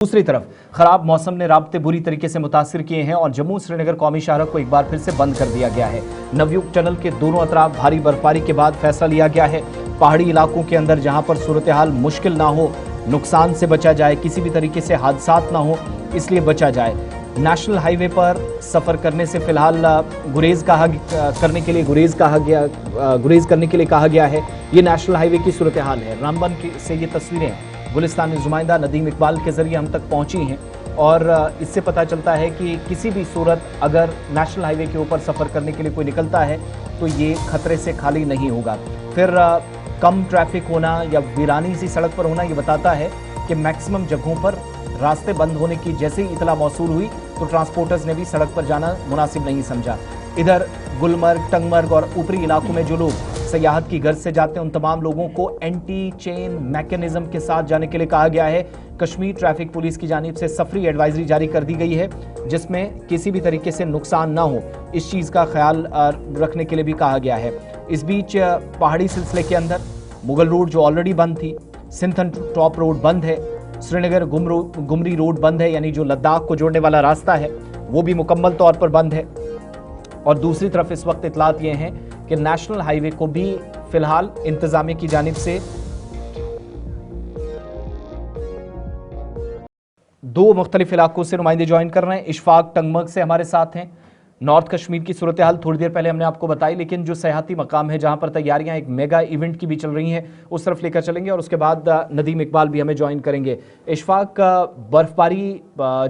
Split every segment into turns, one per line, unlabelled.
दूसरी तरफ खराब मौसम ने राब्ते बुरी तरीके से मुतासिर किए हैं और जम्मू श्रीनगर कौमी शाहराह को एक बार फिर से बंद कर दिया गया है। नवयुग टनल के दोनों अतराफ भारी बर्फबारी के बाद फैसला लिया गया है पहाड़ी इलाकों के अंदर जहां पर सूरत हाल मुश्किल ना हो, नुकसान से बचा जाए, किसी भी तरीके से हादसात ना हो, इसलिए बचा जाए। नेशनल हाईवे पर सफर करने से फिलहाल गुरेज करने के लिए कहा गया है। ये नेशनल हाईवे की सूरत हाल है। रामबन से ये तस्वीरें गुलिस्तानी नुमाइंदा नदीम इकबाल के जरिए हम तक पहुंची हैं और इससे पता चलता है कि किसी भी सूरत अगर नेशनल हाईवे के ऊपर सफ़र करने के लिए कोई निकलता है तो ये खतरे से खाली नहीं होगा। फिर कम ट्रैफिक होना या वीरानी सी सड़क पर होना ये बताता है कि मैक्सिमम जगहों पर रास्ते बंद होने की जैसे ही इतला मौसूल हुई तो ट्रांसपोर्टर्स ने भी सड़क पर जाना मुनासिब नहीं समझा। इधर गुलमर्ग, टंगमर्ग और ऊपरी इलाकों में जो लोग सयाहत की गर्ज से जाते हैं उन तमाम लोगों को एंटी चेन मैकेनिज्म के साथ जाने के लिए कहा गया है। कश्मीर ट्रैफिक पुलिस की जानिब से सफरी एडवाइजरी जारी कर दी गई है जिसमें किसी भी तरीके से नुकसान ना हो इस चीज़ का ख्याल रखने के लिए भी कहा गया है। इस बीच पहाड़ी सिलसिले के अंदर मुगल रोड जो ऑलरेडी बंद थी, सिंथन टॉप रोड बंद है, श्रीनगर गुमरी रोड बंद है, यानी जो लद्दाख को जोड़ने वाला रास्ता है वो भी मुकम्मल तौर पर बंद है। और दूसरी तरफ इस वक्त इतलात ये हैं कि नेशनल हाईवे को भी फिलहाल इंतजामिया की जानिब से दो मुख्तलिफ इलाकों से नुमाइंदे ज्वाइन कर रहे हैं। इशफाक टंगमर्ग से हमारे साथ हैं। नॉर्थ कश्मीर की सूरत हाल थोड़ी देर पहले हमने आपको बताई, लेकिन जो सयाहती मकाम है जहां पर तैयारियां एक मेगा इवेंट की भी चल रही हैं उस तरफ लेकर चलेंगे और उसके बाद नदीम इकबाल भी हमें ज्वाइन करेंगे। इशफाक, बर्फबारी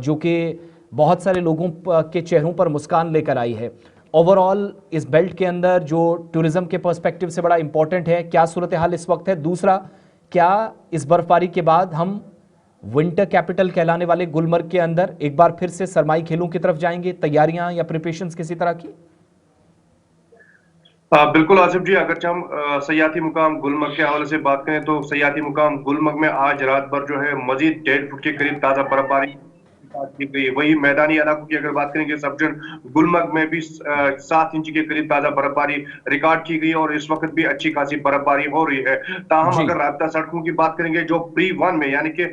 जो कि बहुत सारे लोगों के चेहरों पर मुस्कान लेकर आई है, ओवरऑल इस बेल्ट के अंदर जो टूरिज्म के पर्सपेक्टिव से बड़ा इंपॉर्टेंट है, क्या सूरत हाल इस वक्त है? दूसरा, क्या इस बर्फबारी के बाद हम विंटर कैपिटल कहलाने वाले गुलमर्ग के अंदर एक बार फिर से सरमाई खेलों की तरफ जाएंगे? तैयारियां या प्रिपरेशंस किसी तरह की?
बिल्कुल आसिफ जी, अगर हम सयाती मुकाम गुलमर्ग के हवाले से बात करें तो सयाती मुकाम गुलमर्ग में आज रात भर जो है मजीद 1.5 फुट के करीब ताजा बर्फबारी की गई। वही मैदानी इलाकों की अगर बात करेंगे सबजन गुलमर्ग में भी 7 इंच के करीब ताजा बर्फबारी रिकॉर्ड की गई और इस वक्त भी अच्छी खासी बर्फबारी हो रही है। ताहम
जी।
अगर राब्ता सड़कों की बात करेंगे जो प्री 1 में यानी कि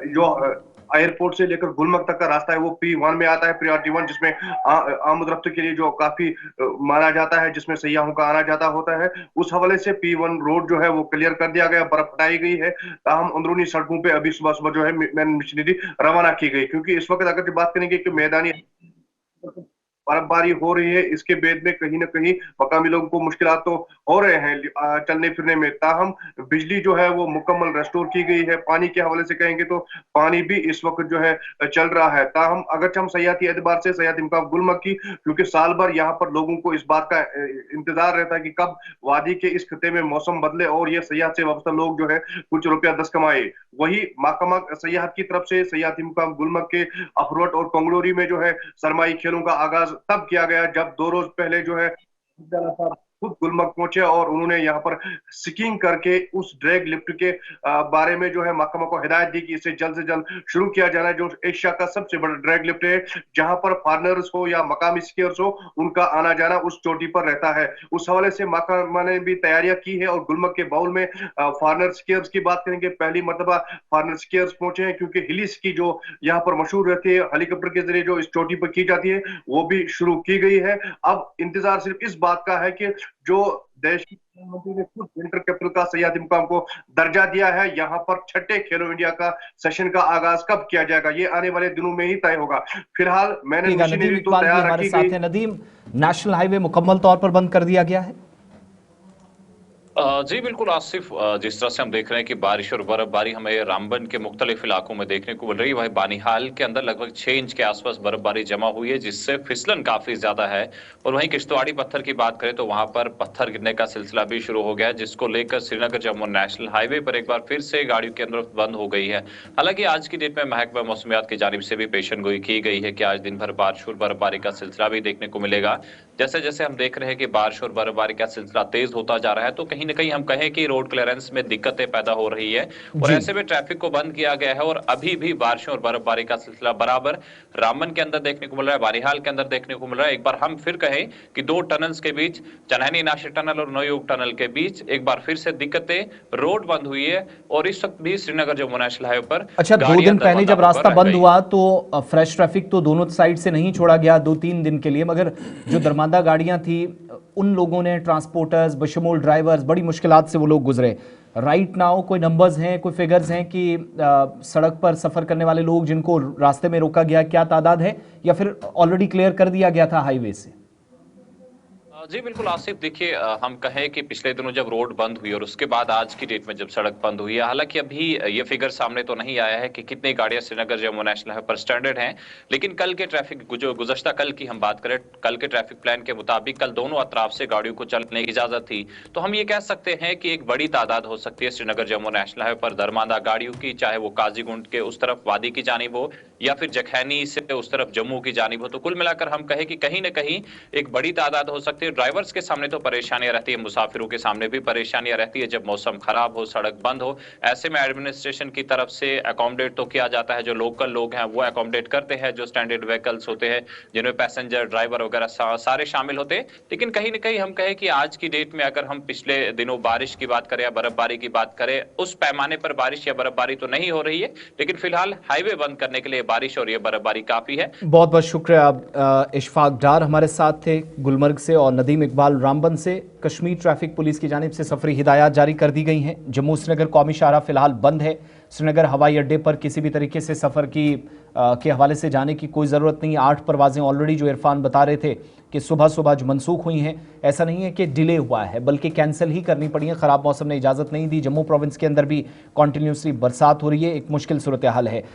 जो एयरपोर्ट से लेकर गुलमर्ग तक का रास्ता है वो P1 में आता है, प्रायोरिटी 1, जिसमें आमद-रफ्त के लिए जो काफी माना जाता है, जिसमें सयाहों का आना जाता होता है, उस हवाले से P1 रोड जो है वो क्लियर कर दिया गया, बर्फ हटाई गई है। ताहम अंदरूनी सड़कों पे अभी सुबह सुबह जो है मैन मशीनरी रवाना की गई, क्योंकि इस वक्त अगर बात करेंगे कि मैदानी बर्फबारी हो रही है, इसके बेद में कहीं ना कहीं मकामी लोगों को मुश्किलात तो हो रहे हैं चलने फिरने में। ताहम बिजली जो है वो मुकम्मल रेस्टोर की गई है। पानी के हवाले से कहेंगे तो पानी भी इस वक्त जो है चल रहा है। ताहम अगर हम सयाती एतबार से सयाती मुकाम गुलमर्ग की, क्योंकि साल भर यहाँ पर लोगों को इस बात का इंतजार रहता है कि कब वादी के इस खिते में मौसम बदले और ये सयाहत से वाबस्ता लोग जो है कुछ रुपया दस कमाए। वही महकमा सयाहत की तरफ से सयाती मुकाम गुलमर्ग के अखरोट और पंगड़ोरी में जो है सरमाई खेलों का आगाज तब किया गया जब 2 रोज पहले जो है खुद गुलमर्ग पहुंचे और उन्होंने यहाँ पर स्कीइंग करके उस ड्रैग लिफ्ट के बारे में जो है महकमा को हिदायत दी कि इसे जल्द से जल्द शुरू किया जाना है, जो एशिया का सबसे बड़ा ड्रैग लिफ्ट है, जहां पर फॉरनर्स हो या मकामी स्कीयर्स हो उनका आना जाना उस चोटी पर रहता है। उस हवाले से महकमा ने भी तैयारियां की है और गुलमर्ग के बाउल में फॉरनर स्कीयर्स की बात करेंगे, पहली मरतबा फॉरनर स्कीयर्स पहुंचे हैं, क्योंकि हिली स्की जो यहाँ पर मशहूर रहती है, हेलीकॉप्टर के जरिए जो इस चोटी पर की जाती है, वो भी शुरू की गई है। अब इंतजार सिर्फ इस बात का है कि जो देश की प्रधानमंत्री ने खुद विंटर कैपिटल का सयाहती मुकाम को दर्जा दिया है, यहाँ पर छठे खेलो इंडिया का सेशन का आगाज कब किया जाएगा ये आने वाले दिनों में ही तय होगा। फिलहाल मैंने
नदीम इकबाल भी हमारे साथ है। नदीम, नेशनल हाईवे मुकम्मल तौर पर बंद कर दिया गया है?
जी बिल्कुल आसिफ, जिस तरह से हम देख रहे हैं कि बारिश और बर्फबारी हमें रामबन के मुख्तलिफ इलाकों में देखने को मिल रही है, वही बानीहाल के अंदर लगभग 6 इंच के आसपास बर्फबारी जमा हुई है, जिससे फिसलन काफी ज्यादा है। और वहीं किश्तवाड़ी पत्थर की बात करें तो वहां पर पत्थर गिरने का सिलसिला भी शुरू हो गया है, जिसको लेकर श्रीनगर जम्मू नेशनल हाईवे पर एक बार फिर से गाड़ियों की अंदर बंद हो गई है। हालांकि आज की डेट में महकमा मौसमियात की जानिब से भी पेशन गोई की गई है कि आज दिन भर बारिश और बर्फबारी का सिलसिला भी देखने को मिलेगा। जैसे जैसे हम देख रहे हैं कि बारिश और बर्फबारी का सिलसिला तेज होता जा रहा है, तो कहीं न कहीं हम कहें कि रोड क्लियरेंस में दिक्कतें पैदा हो रही है और
जी।
ऐसे में ट्रैफिक को बंद किया गया है। और अभी भी बारिशों और बर्फबारी का सिलसिला बराबर रामबन के अंदर देखने को मिल रहा है, बानिहाल के अंदर देखने को मिल रहा है। एक बार हम फिर कहें कि दो टनल्स के बीच, चनहनी नासिर टनल और नवयुग टनल के बीच एक बार फिर से दिक्कतें, रोड बंद हुई है और इस वक्त भी श्रीनगर जम्मू नेशनल हाईवे पर
अच्छा, 2
गाड़ियां
दिन पहले जब
दरबदर
रास्ता
रह
बंद
गई।
हुआ तो फ्रेश ट्रैफिक तो दोनों साइड से नहीं छोड़ा गया 2-3 दिन के लिए, मगर जो दरमांदा गाड़ियां थी उन लोगों ने, ट्रांसपोर्टर्स, बशमूल ड्राइवर्स, बड़ी मुश्किलात से वो लोग गुजरे। राइट नाउ कोई नंबर्स हैं, कोई फिगर्स हैं कि सड़क पर सफर करने वाले लोग जिनको रास्ते में रोका गया, क्या तादाद है, या फिर ऑलरेडी क्लियर कर दिया गया था हाईवे से?
जी बिल्कुल आसिफ, देखिए हम कहें कि पिछले दिनों जब रोड बंद हुई और उसके बाद आज की डेट में जब सड़क बंद हुई है, हालांकि अभी ये फिगर सामने तो नहीं आया है कि कितनी गाड़ियां श्रीनगर जम्मू नेशनल हाईवे पर स्टैंडर्ड हैं, लेकिन कल के ट्रैफिक, जो गुज़श्ता कल की हम बात करें, कल के ट्रैफिक प्लान के मुताबिक कल दोनों अतराफ से गाड़ियों को चलने की इजाजत थी। तो हम ये कह सकते हैं कि एक बड़ी तादाद हो सकती है श्रीनगर जम्मू नेशनल हाईवे पर दरमांदा गाड़ियों की, चाहे वो काजीगुंड के उस तरफ वादी की जानिब हो या फिर जखैनी से उस तरफ जम्मू की जानिब हो। तो कुल मिलाकर हम कहें कि कहीं ना कहीं एक बड़ी तादाद हो सकती है। ड्राइवर्स के सामने तो परेशानियां रहती है, मुसाफिरों के सामने भी परेशानियां रहती है जब मौसम खराब हो, सड़क बंद हो। ऐसे में एडमिनिस्ट्रेशन की तरफ से अकोमोडेट तो किया जाता है, जो लोकल लोग हैं वो अकोमोडेट करते हैं, जो स्टैंडर्ड व्हीकल्स होते हैं जिनमें पैसेंजर, ड्राइवर वगैरह सारे शामिल होते हैं। लेकिन कहीं ना कहीं हम कहें कि आज की डेट में अगर हम पिछले दिनों बारिश की बात करें या बर्फबारी की बात करें, उस पैमाने पर बारिश या बर्फबारी तो नहीं हो रही है, लेकिन फिलहाल हाईवे बंद करने के लिए बारिश और ये बर्फबारी काफी है।
बहुत बहुत शुक्रिया। इशफाक डार हमारे साथ थे गुलमर्ग से और नदीम इकबाल रामबन से। कश्मीर ट्रैफिक पुलिस की जानिब से सफरी हिदायत जारी कर दी गई हैं। जम्मू श्रीनगर कौमी शाहराह फिलहाल बंद है। श्रीनगर हवाई अड्डे पर किसी भी तरीके से सफ़र के हवाले से जाने की कोई ज़रूरत नहीं। 8 परवाज़ें ऑलरेडी जो इरफान बता रहे थे कि सुबह सुबह जो मनसूख हुई हैं, ऐसा नहीं है कि डिले हुआ है, बल्कि कैंसिल ही करनी पड़ी है। ख़राब मौसम ने इजाज़त नहीं दी। जम्मू प्रोविंस के अंदर भी कॉन्टीन्यूसली बरसात हो रही है, एक मुश्किल सूरत हाल है।